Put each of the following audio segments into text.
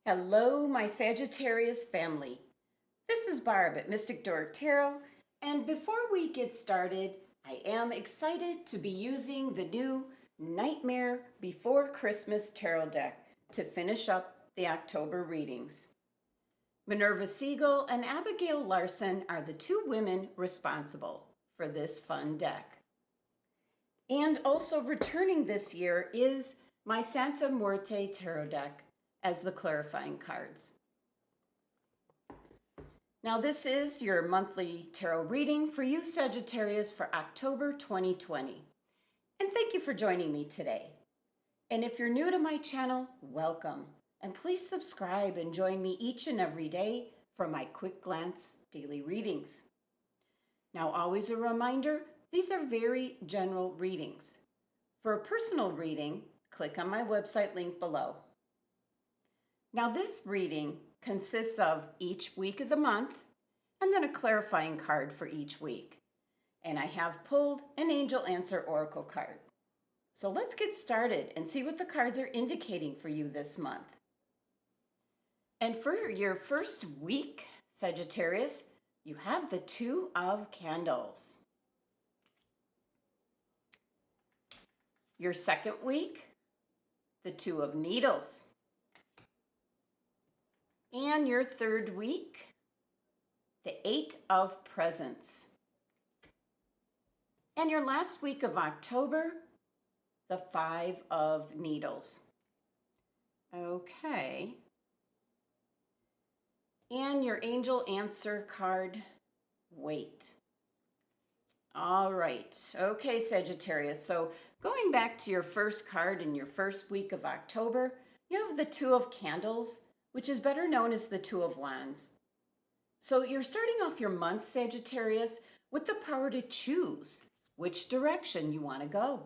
Hello, my Sagittarius family. This is Barb at Mystic Dork Tarot, and before we get started, I am excited to be using the new Nightmare Before Christmas Tarot deck to finish up the October readings. Minerva Siegel and Abigail Larson are the two women responsible for this fun deck. And also returning this year is my Santa Muerte Tarot deck as the clarifying cards. Now this is your monthly tarot reading for you Sagittarius for October 2020. And thank you for joining me today. And if you're new to my channel, welcome. And please subscribe and join me each and every day for my quick glance daily readings. Now always a reminder, these are very general readings. For a personal reading, click on my website link below. Now this reading consists of each week of the month and then a clarifying card for each week. And I have pulled an Angel Answer Oracle card. So let's get started and see what the cards are indicating for you this month. And for your first week, Sagittarius, you have the Two of Candles. Your second week, the Two of Needles. And your third week, the Eight of Presents. And your last week of October, the Five of Needles. Okay. And your Angel Answer card, Wait. All right. Okay, Sagittarius. So going back to your first card in your first week of October, you have the Two of Candles, which is better known as the Two of Wands. So you're starting off your month, Sagittarius, with the power to choose which direction you want to go.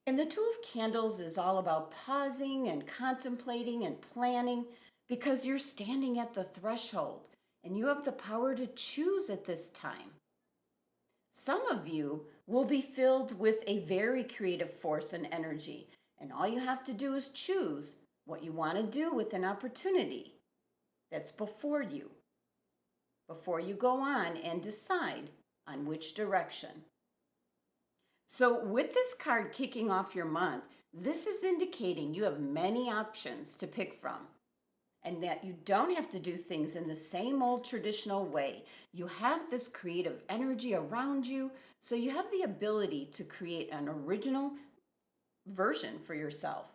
And the Two of Candles is all about pausing and contemplating and planning because you're standing at the threshold and you have the power to choose at this time. Some of you will be filled with a very creative force and energy, and all you have to do is choose what you want to do with an opportunity that's before you go on and decide on which direction. So with this card kicking off your month, this is indicating you have many options to pick from and that you don't have to do things in the same old traditional way. You have this creative energy around you, so you have the ability to create an original version for yourself.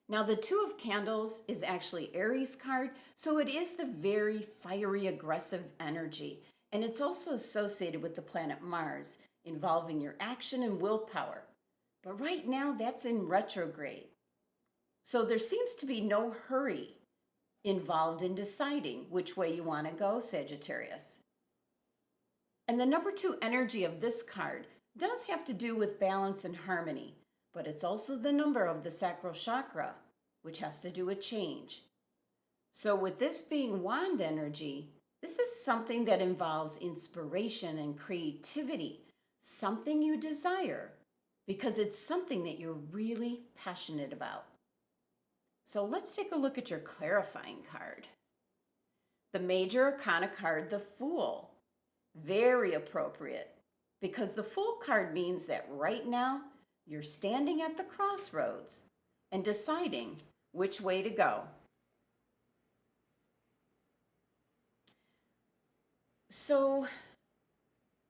Now, the Two of Candles is actually Aries card, so it is the very fiery, aggressive energy. And it's also associated with the planet Mars, involving your action and willpower. But right now, that's in retrograde. So there seems to be no hurry involved in deciding which way you want to go, Sagittarius. And the number 2 energy of this card does have to do with balance and harmony, but it's also the number of the sacral chakra, which has to do with change. So with this being wand energy, this is something that involves inspiration and creativity, something you desire, because it's something that you're really passionate about. So let's take a look at your clarifying card. The Major Arcana card, the Fool. Very appropriate, because the Fool card means that right now, you're standing at the crossroads and deciding which way to go. So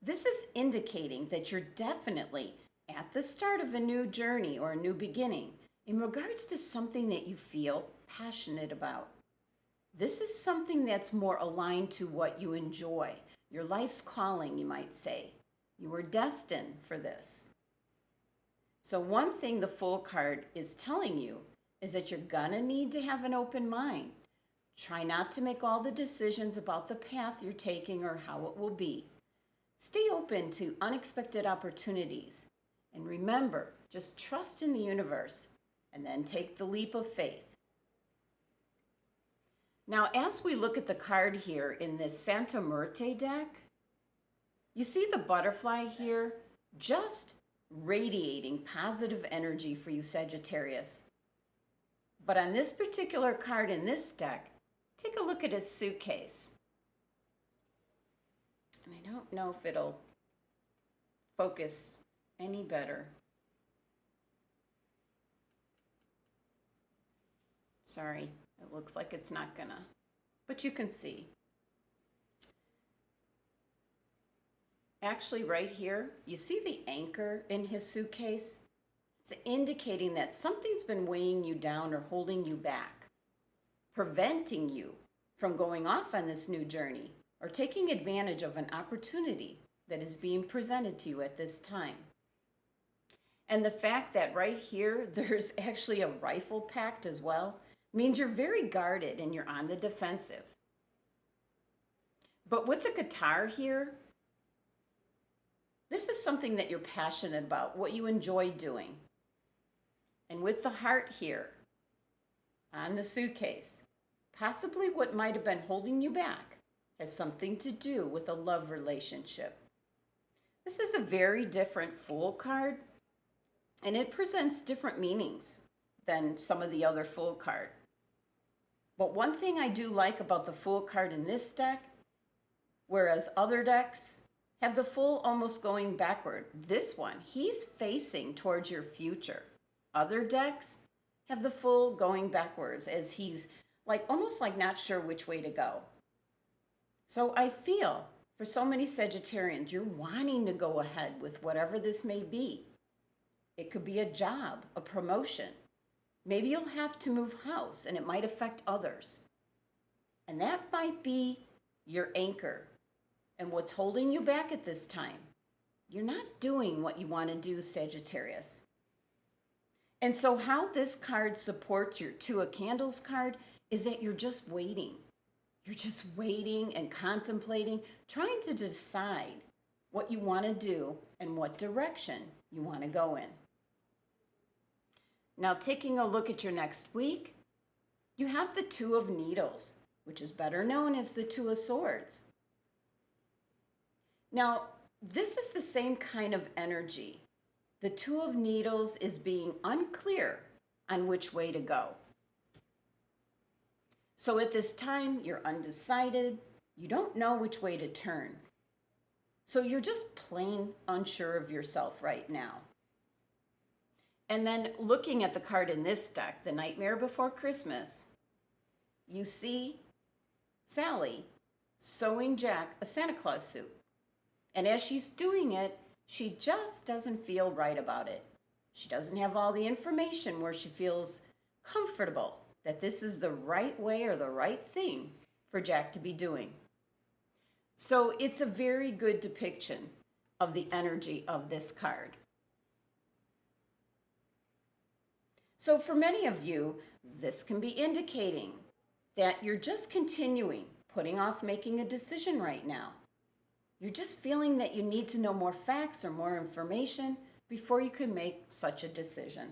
this is indicating that you're definitely at the start of a new journey or a new beginning in regards to something that you feel passionate about. This is something that's more aligned to what you enjoy, your life's calling, you might say. You were destined for this. So one thing the Fool card is telling you is that you're gonna need to have an open mind. Try not to make all the decisions about the path you're taking or how it will be. Stay open to unexpected opportunities. And remember, just trust in the universe and then take the leap of faith. Now, as we look at the card here in this Santa Muerte deck, you see the butterfly here just radiating positive energy for you, Sagittarius. But on this particular card in this deck, take a look at his suitcase. And I don't know if it'll focus any better. Sorry, it looks like it's not gonna, but you can see. Actually, right here, you see the anchor in his suitcase? It's indicating that something's been weighing you down or holding you back, preventing you from going off on this new journey or taking advantage of an opportunity that is being presented to you at this time. And the fact that right here, there's actually a rifle packed as well, means you're very guarded and you're on the defensive. But with the guitar here, this is something that you're passionate about, what you enjoy doing. And with the heart here on the suitcase, possibly what might have been holding you back has something to do with a love relationship. This is a very different Fool card, and it presents different meanings than some of the other Fool card. But one thing I do like about the Fool card in this deck, whereas other decks have the Fool almost going backward, this one, he's facing towards your future. Other decks have the Fool going backwards as he's almost like not sure which way to go. So I feel for so many Sagittarians, you're wanting to go ahead with whatever this may be. It could be a job, a promotion. Maybe you'll have to move house and it might affect others. And that might be your anchor and what's holding you back at this time. You're not doing what you want to do, Sagittarius. And so how this card supports your Two of Candles card is that you're just waiting. You're just waiting and contemplating, trying to decide what you want to do and what direction you want to go in. Now, taking a look at your next week, you have the Two of Needles, which is better known as the Two of Swords. Now, this is the same kind of energy. The Two of Needles is being unclear on which way to go. So at this time, you're undecided. You don't know which way to turn. So you're just plain unsure of yourself right now. And then looking at the card in this deck, the Nightmare Before Christmas, you see Sally sewing Jack a Santa Claus suit. And as she's doing it, she just doesn't feel right about it. She doesn't have all the information where she feels comfortable that this is the right way or the right thing for Jack to be doing. So it's a very good depiction of the energy of this card. So for many of you, this can be indicating that you're just continuing, putting off making a decision right now. You're just feeling that you need to know more facts or more information before you can make such a decision.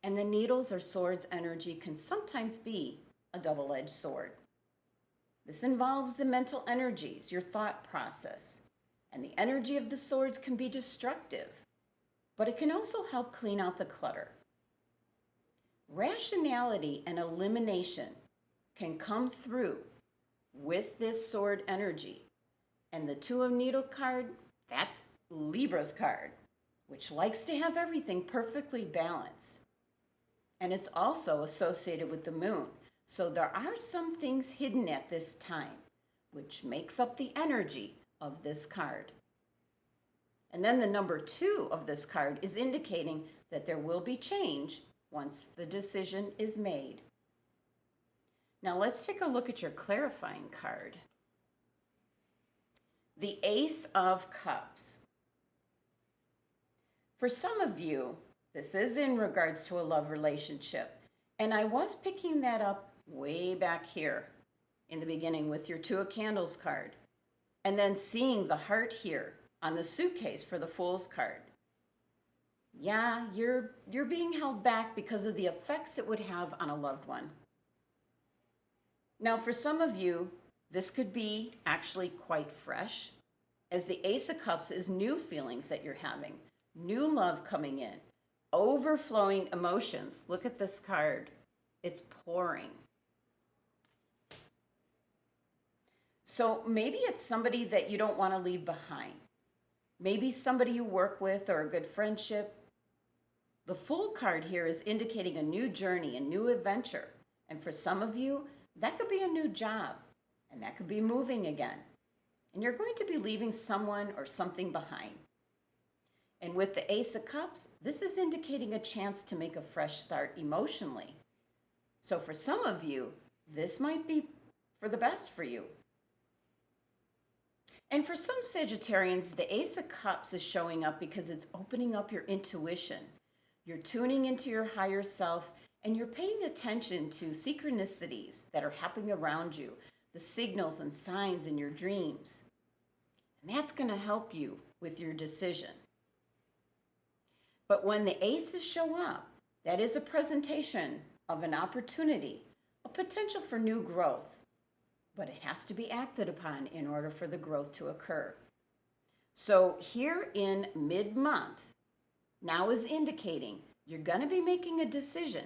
And the needles or swords energy can sometimes be a double-edged sword. This involves the mental energies, your thought process. And the energy of the swords can be destructive, but it can also help clean out the clutter. Rationality and elimination can come through with this sword energy. And the Two of Needles card, that's Libra's card, which likes to have everything perfectly balanced. And it's also associated with the moon. So there are some things hidden at this time, which makes up the energy of this card. And then the number 2 of this card is indicating that there will be change once the decision is made. Now let's take a look at your clarifying card. The Ace of Cups. For some of you, this is in regards to a love relationship. And I was picking that up way back here in the beginning with your Two of Candles card. And then seeing the heart here on the suitcase for the Fool's card. Yeah, you're being held back because of the effects it would have on a loved one. Now, for some of you, this could be actually quite fresh, as the Ace of Cups is new feelings that you're having, new love coming in, overflowing emotions. Look at this card It's pouring. So maybe it's somebody that you don't want to leave behind. Maybe somebody you work with or a good friendship. The Fool card here is indicating a new journey, a new adventure. And for some of you, that could be a new job, and that could be moving again. And you're going to be leaving someone or something behind. And with the Ace of Cups, this is indicating a chance to make a fresh start emotionally. So for some of you, this might be for the best for you. And for some Sagittarians, the Ace of Cups is showing up because it's opening up your intuition. You're tuning into your higher self, and you're paying attention to synchronicities that are happening around you, the signals and signs in your dreams. And that's going to help you with your decision. But when the aces show up, that is a presentation of an opportunity, a potential for new growth. But it has to be acted upon in order for the growth to occur. So here in mid-month, now is indicating you're going to be making a decision,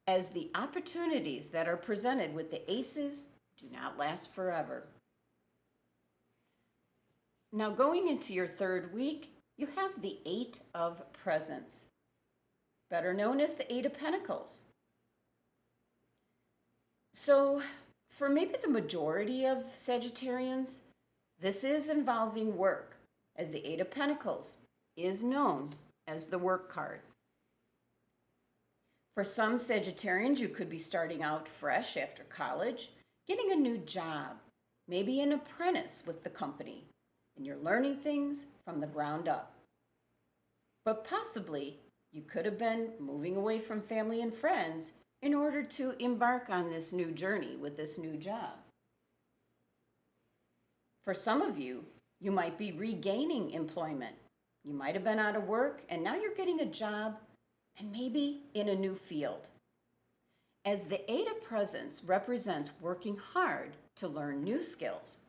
as the opportunities that are presented with the aces do not last forever. Now going into your third week, you have the Eight of Presents, better known as the Eight of Pentacles. So for maybe the majority of Sagittarians, this is involving work, as the Eight of Pentacles is known as the work card. For some Sagittarians, you could be starting out fresh after college, getting a new job, maybe an apprentice with the company, and you're learning things from the ground up. But possibly, you could have been moving away from family and friends in order to embark on this new journey with this new job. For some of you, you might be regaining employment. You might have been out of work, and now you're getting a job, and maybe in a new field. As the Eight of Presents represents working hard to learn new skills.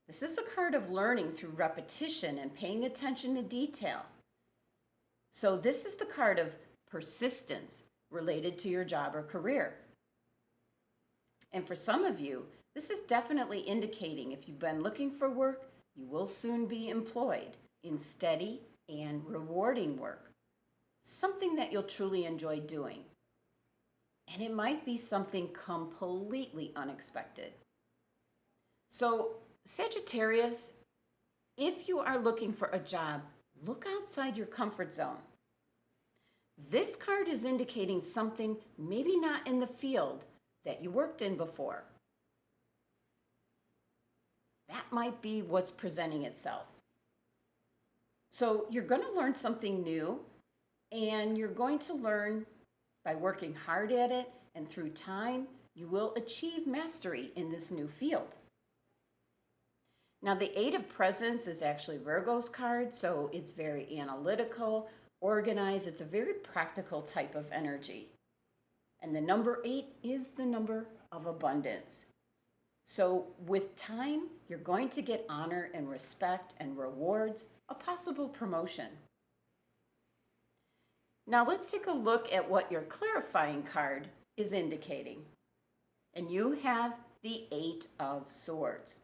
This is a card of learning through repetition and paying attention to detail. So this is the card of persistence related to your job or career. And for some of you, this is definitely indicating if you've been looking for work, you will soon be employed in steady and rewarding work. Something that you'll truly enjoy doing. And it might be something completely unexpected. So, Sagittarius, if you are looking for a job, look outside your comfort zone. This card is indicating something maybe not in the field that you worked in before. That might be what's presenting itself. So you're going to learn something new, and you're going to learn by working hard at it, and through time, you will achieve mastery in this new field. Now, the Eight of Presents is actually Virgo's card, so it's very analytical, organized. It's a very practical type of energy. And the number 8 is the number of abundance. So with time, you're going to get honor and respect and rewards, a possible promotion. Now let's take a look at what your clarifying card is indicating. And you have the Eight of Swords,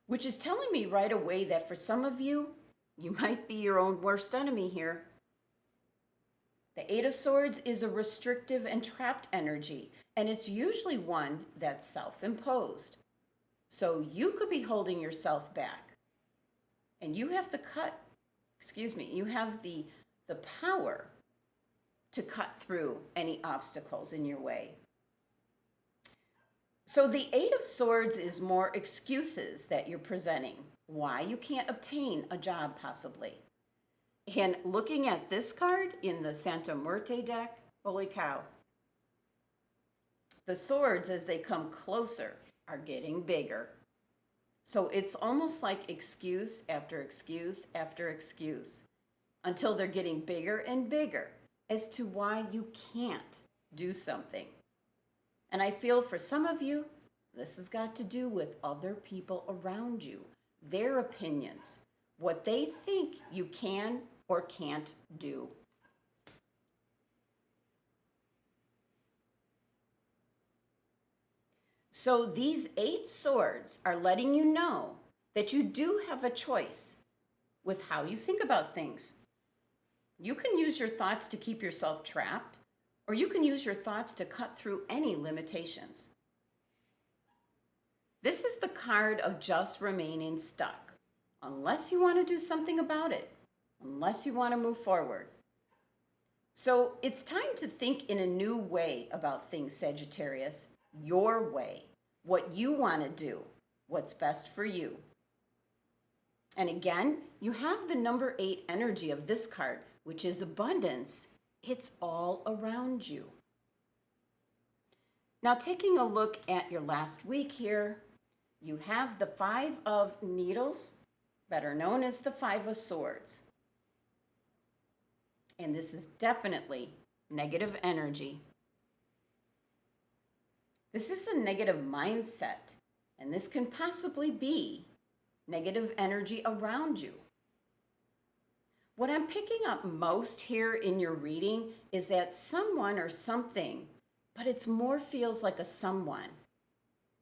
which is telling me right away that for some of you, you might be your own worst enemy here. The Eight of Swords is a restrictive and trapped energy, and it's usually one that's self-imposed. So you could be holding yourself back, and you have you have the power to cut through any obstacles in your way. So the Eight of Swords is more excuses that you're presenting, why you can't obtain a job possibly. And looking at this card in the Santa Muerte deck, holy cow. The swords, as they come closer, are getting bigger. So it's almost like excuse after excuse after excuse, until they're getting bigger and bigger as to why you can't do something. And I feel for some of you, this has got to do with other people around you, their opinions, what they think you can or can't do. So these 8 swords are letting you know that you do have a choice with how you think about things. You can use your thoughts to keep yourself trapped, or you can use your thoughts to cut through any limitations. This is the card of just remaining stuck, unless you want to do something about it, unless you want to move forward. So it's time to think in a new way about things, Sagittarius, your way, what you want to do, what's best for you. And again, you have the number 8 energy of this card, which is abundance. It's all around you. Now, taking a look at your last week here, you have the 5 of Needles, better known as the 5 of Swords. And this is definitely negative energy. This is a negative mindset, and this can possibly be negative energy around you. What I'm picking up most here in your reading is that someone or something, but it's more feels like a someone.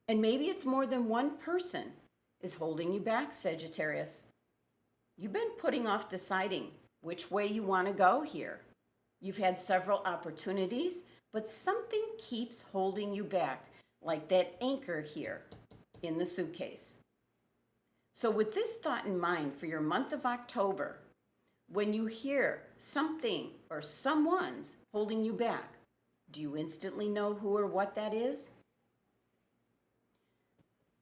And maybe it's more than one person is holding you back, Sagittarius. You've been putting off deciding which way you want to go here. You've had several opportunities, but something keeps holding you back, like that anchor here in the suitcase. So with this thought in mind for your month of October, when you hear something or someone's holding you back, do you instantly know who or what that is?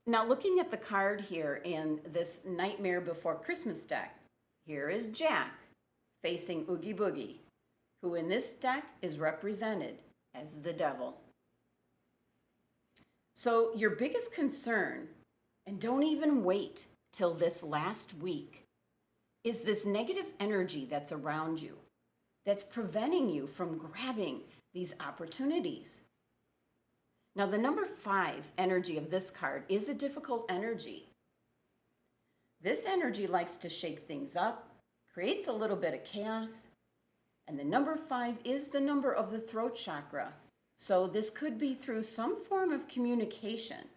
Now, looking at the card here in this Nightmare Before Christmas deck, here is Jack facing Oogie Boogie, who in this deck is represented as the devil. So your biggest concern, and don't even wait till this last week, is this negative energy that's around you, that's preventing you from grabbing these opportunities. Now, the number 5 energy of this card is a difficult energy. This energy likes to shake things up, creates a little bit of chaos, and the number 5 is the number of the throat chakra. So this could be through some form of communication.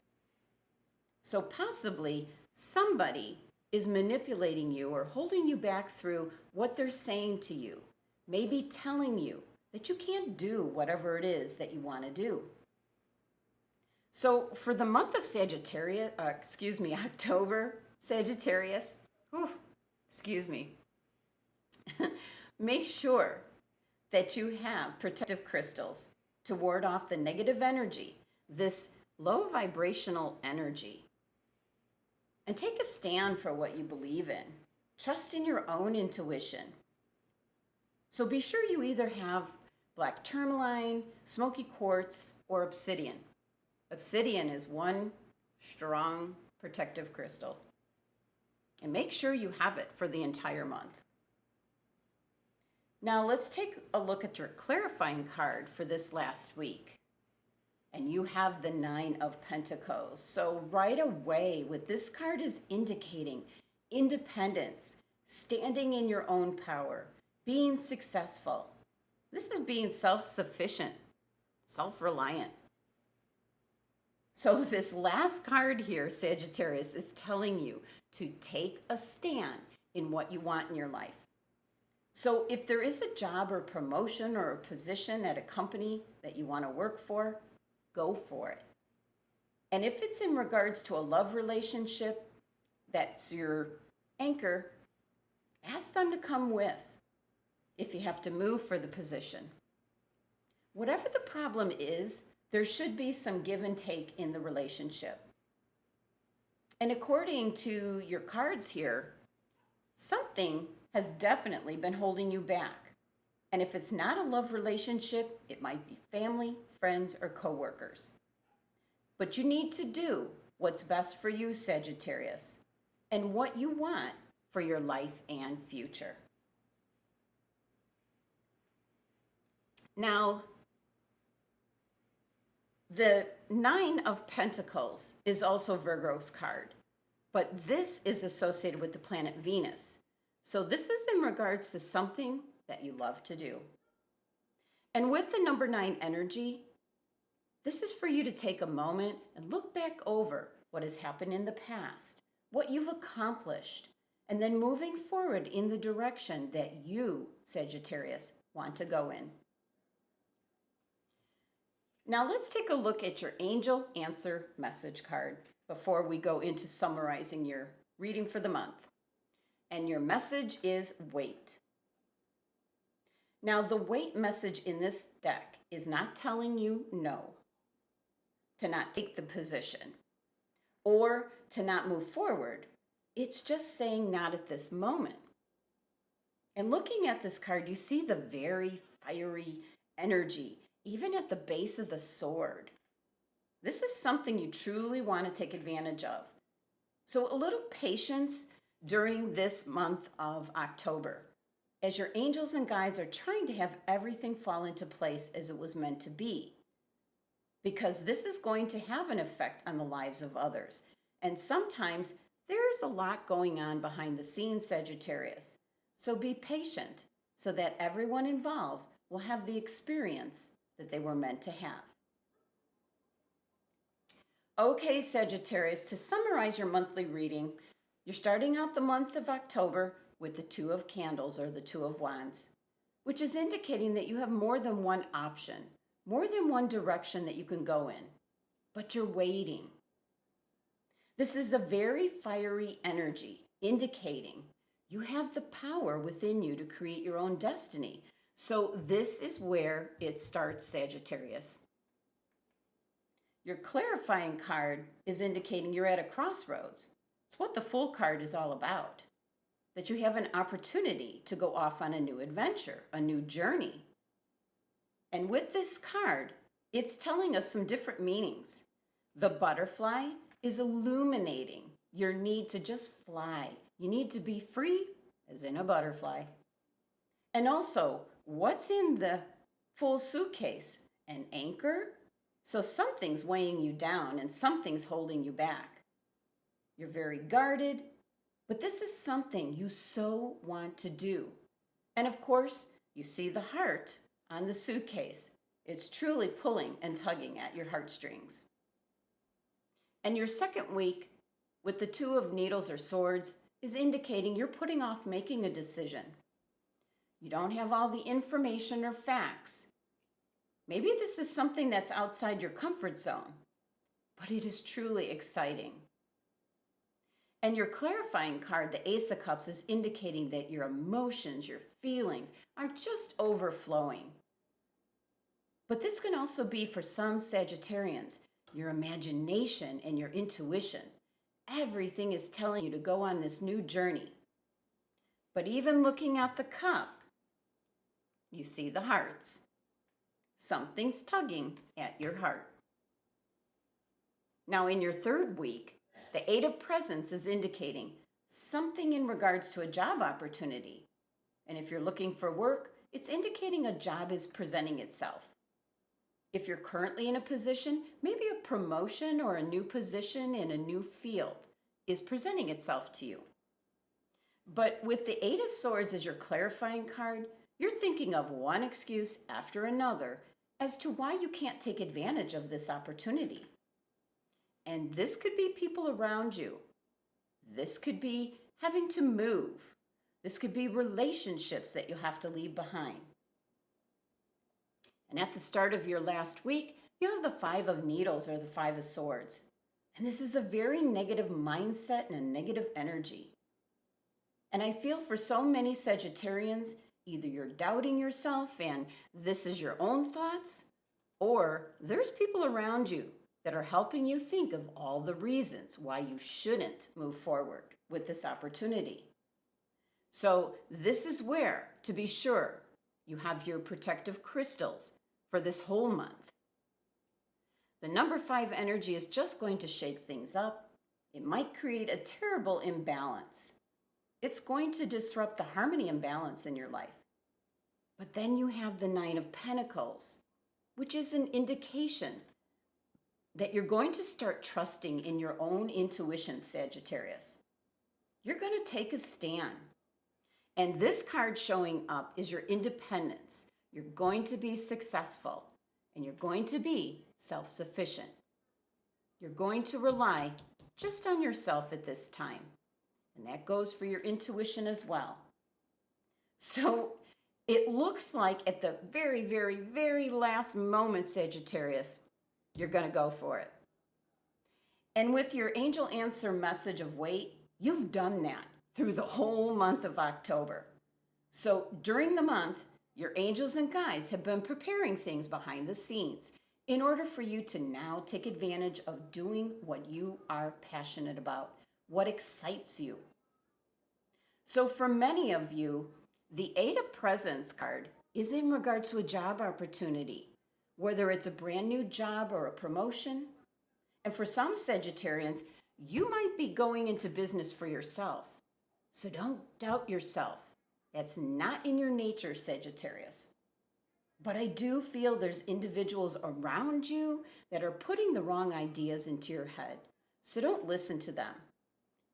So possibly somebody is manipulating you or holding you back through what they're saying to you, maybe telling you that you can't do whatever it is that you want to do. So for the month of October, Sagittarius, make sure that you have protective crystals to ward off the negative energy, this low vibrational energy. And take a stand for what you believe in. Trust in your own intuition. So be sure you either have black tourmaline, smoky quartz, or obsidian. Obsidian is one strong protective crystal. And make sure you have it for the entire month. Now let's take a look at your clarifying card for this last week. And you have the 9 of Pentacles. So right away, what this card is indicating, independence, standing in your own power, being successful. This is being self-sufficient, self-reliant. So this last card here, Sagittarius, is telling you to take a stand in what you want in your life. So if there is a job or promotion or a position at a company that you want to work for, go for it. And if it's in regards to a love relationship, that's your anchor, ask them to come with if you have to move for the position. Whatever the problem is, there should be some give and take in the relationship. And according to your cards here, something has definitely been holding you back. And if it's not a love relationship, it might be family, friends, or coworkers. But you need to do what's best for you, Sagittarius, and what you want for your life and future. Now, the 9 of Pentacles is also Virgo's card, but this is associated with the planet Venus. So this is in regards to something that you love to do. And with the number 9 energy, This is for you to take a moment and look back over what has happened in the past, what you've accomplished, and then moving forward in the direction that you, Sagittarius, want to go in. Now let's take a look at your angel answer message card before we go into summarizing your reading for the month. And your message is wait. Now the wait message in this deck is not telling you no, to not take the position, or to not move forward. It's just saying not at this moment. And looking at this card, you see the very fiery energy, even at the base of the sword. This is something you truly want to take advantage of. So a little patience during this month of October, as your angels and guides are trying to have everything fall into place as it was meant to be. Because this is going to have an effect on the lives of others. And sometimes there's a lot going on behind the scenes, Sagittarius. So be patient so that everyone involved will have the experience that they were meant to have. Okay, Sagittarius, to summarize your monthly reading, you're starting out the month of October with the Two of Candles or the Two of Wands, which is indicating that you have more than one option, more than one direction that you can go in, but you're waiting. This is a very fiery energy indicating you have the power within you to create your own destiny. So this is where it starts, Sagittarius. Your clarifying card is indicating you're at a crossroads. It's what the Fool card is all about. That you have an opportunity to go off on a new adventure, a new journey. And with this card, it's telling us some different meanings. The butterfly is illuminating your need to just fly. You need to be free, as in a butterfly. And also, what's in the Fool suitcase? An anchor? So something's weighing you down and something's holding you back. You're very guarded, but this is something you so want to do. And of course, you see the heart on the suitcase. It's truly pulling and tugging at your heartstrings. And your second week with the Two of Needles or Swords is indicating you're putting off making a decision. You don't have all the information or facts. Maybe this is something that's outside your comfort zone, but it is truly exciting. And your clarifying card, the Ace of Cups, is indicating that your emotions, your feelings are just overflowing. But this can also be for some Sagittarians, your imagination and your intuition. Everything is telling you to go on this new journey. But even looking at the cup, you see the hearts. Something's tugging at your heart. Now in your third week, the Eight of Presents is indicating something in regards to a job opportunity. And if you're looking for work, it's indicating a job is presenting itself. If you're currently in a position, maybe a promotion or a new position in a new field is presenting itself to you. But with the Eight of Swords as your clarifying card, you're thinking of one excuse after another as to why you can't take advantage of this opportunity. And this could be people around you. This could be having to move. This could be relationships that you have to leave behind. And at the start of your last week, you have the Five of Needles or the Five of Swords. And this is a very negative mindset and a negative energy. And I feel for so many Sagittarians, either you're doubting yourself and this is your own thoughts, or there's people around you that are helping you think of all the reasons why you shouldn't move forward with this opportunity. So this is where, to be sure, you have your protective crystals for this whole month. The number 5 energy is just going to shake things up. It might create a terrible imbalance. It's going to disrupt the harmony and balance in your life. But then you have the Nine of Pentacles, which is an indication that you're going to start trusting in your own intuition, Sagittarius. You're going to take a stand. And this card showing up is your independence. You're going to be successful. and you're going to be self-sufficient. You're going to rely just on yourself at this time, and that goes for your intuition as well. So it looks like at the very, very, very last moment, Sagittarius, you're going to go for it. And with your angel answer message of wait, you've done that through the whole month of October. So during the month, your angels and guides have been preparing things behind the scenes in order for you to now take advantage of doing what you are passionate about, what excites you. So for many of you, the Eight of Presents card is in regard to a job opportunity, whether it's a brand new job or a promotion. And for some Sagittarians, you might be going into business for yourself. So don't doubt yourself. That's not in your nature, Sagittarius. But I do feel there's individuals around you that are putting the wrong ideas into your head. So don't listen to them.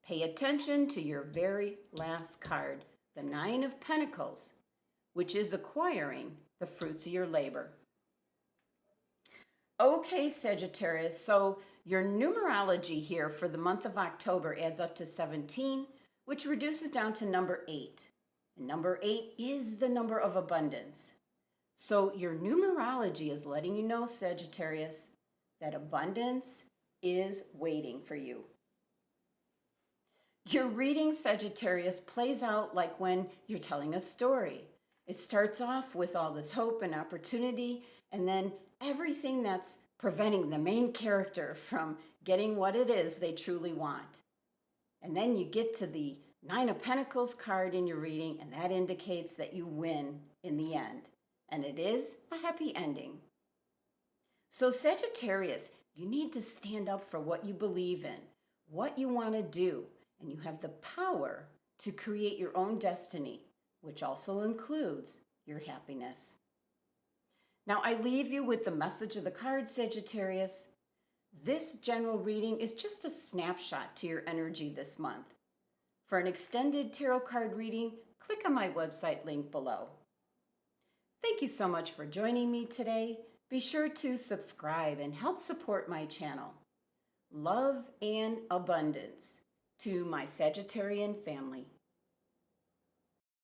Pay attention to your very last card, the Nine of Pentacles, which is acquiring the fruits of your labor. Okay, Sagittarius, so your numerology here for the month of October adds up to 17, which reduces down to number 8. And number 8 is the number of abundance. So your numerology is letting you know, Sagittarius, that abundance is waiting for you. Your reading, Sagittarius, plays out like when you're telling a story. It starts off with all this hope and opportunity, and then everything that's preventing the main character from getting what it is they truly want. And then you get to the Nine of Pentacles card in your reading, and that indicates that you win in the end. And it is a happy ending. So Sagittarius, you need to stand up for what you believe in, what you want to do, and you have the power to create your own destiny, which also includes your happiness. Now, I leave you with the message of the card, Sagittarius. This general reading is just a snapshot to your energy this month. For an extended tarot card reading, click on my website link below. Thank you so much for joining me today. Be sure to subscribe and help support my channel. Love and abundance to my Sagittarian family.